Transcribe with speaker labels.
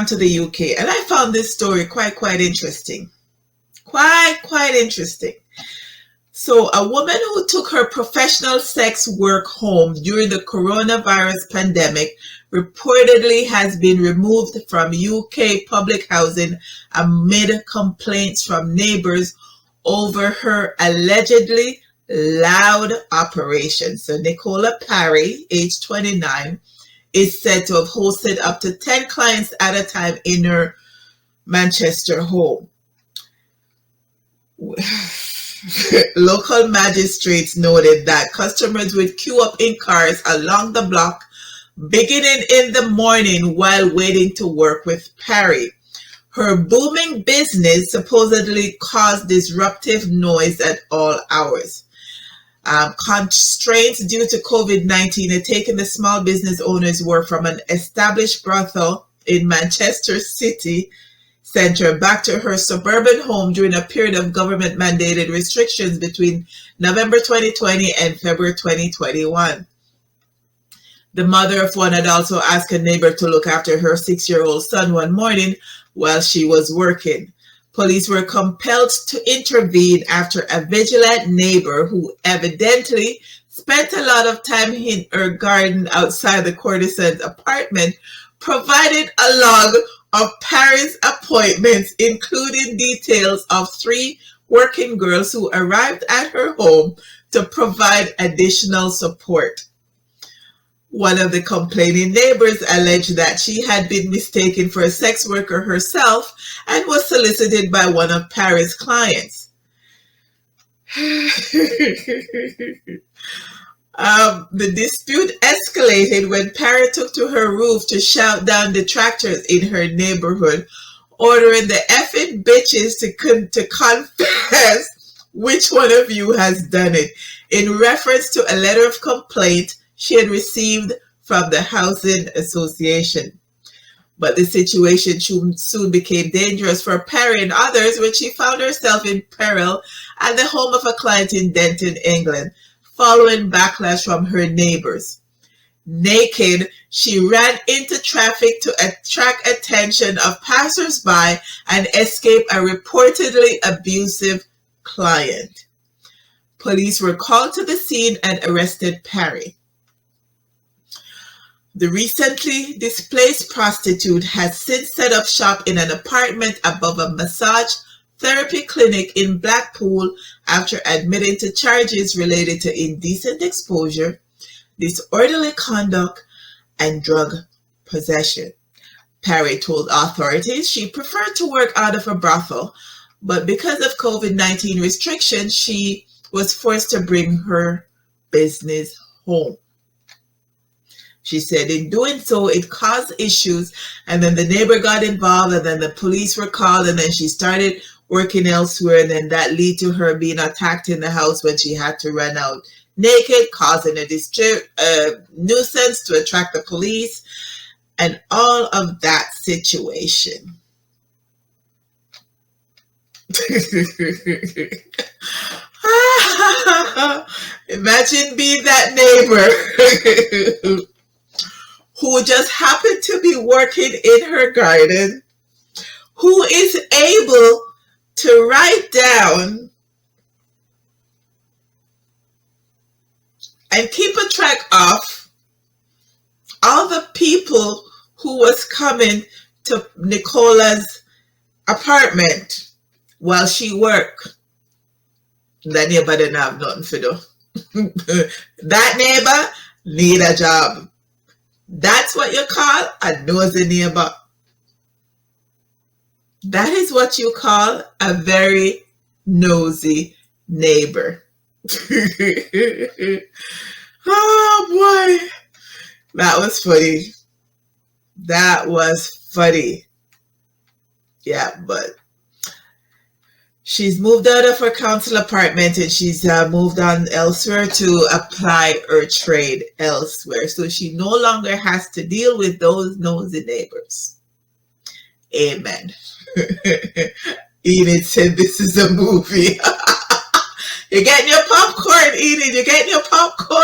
Speaker 1: on to the UK, and I found this story quite interesting. Quite interesting. So a woman who took her professional sex work home during the coronavirus pandemic reportedly has been removed from UK public housing amid complaints from neighbors over her allegedly loud operation. So Nicola Parry, age 29, is said to have hosted up to 10 clients at a time in her Manchester home. Local magistrates noted that customers would queue up in cars along the block beginning in the morning while waiting to work with Parry. Her booming business supposedly caused disruptive noise at all hours. Constraints due to COVID-19 had taken the small business owner's work from an established brothel in Manchester City Centre back to her suburban home during a period of government-mandated restrictions between November 2020 and February 2021. The mother of one had also asked a neighbor to look after her 6-year-old son one morning while she was working. Police were compelled to intervene after a vigilant neighbor who evidently spent a lot of time in her garden outside the courtesan's apartment provided a log of Parry's appointments, including details of 3 working girls who arrived at her home to provide additional support. One of the complaining neighbors alleged that she had been mistaken for a sex worker herself and was solicited by one of Parry's clients. The dispute escalated when Parry took to her roof to shout down detractors in her neighborhood, ordering the effing bitches to confess which one of you has done it, in reference to a letter of complaint she had received from the housing association. But the situation soon became dangerous for Parry and others when she found herself in peril at the home of a client in Denton, England, following backlash from her neighbors. Naked, she ran into traffic to attract attention of passers-by and escape a reportedly abusive client. Police were called to the scene and arrested Parry. The recently displaced prostitute has since set up shop in an apartment above a massage therapy clinic in Blackpool after admitting to charges related to indecent exposure, disorderly conduct, and drug possession. Parry told authorities she preferred to work out of a brothel, but because of COVID-19 restrictions, she was forced to bring her business home. She said in doing so, it caused issues, and then the neighbor got involved, and then the police were called, and then she started working elsewhere, and then that led to her being attacked in the house when she had to run out naked, causing a nuisance to attract the police, and all of that situation. Imagine being that neighbor who just happened to be working in her garden, who is able to write down and keep a track of all the people who was coming to Nicola's apartment while she worked. That neighbor didn't have nothing to do. That neighbor need a job. That's what you call a nosy neighbor. That is what you call a very nosy neighbor. Oh boy. That was funny. That was funny. Yeah, but she's moved out of her council apartment and she's moved on elsewhere to apply her trade elsewhere. So she no longer has to deal with those nosy neighbors. Amen. Enid said this is a movie. You're getting your popcorn, Enid. You're getting your popcorn.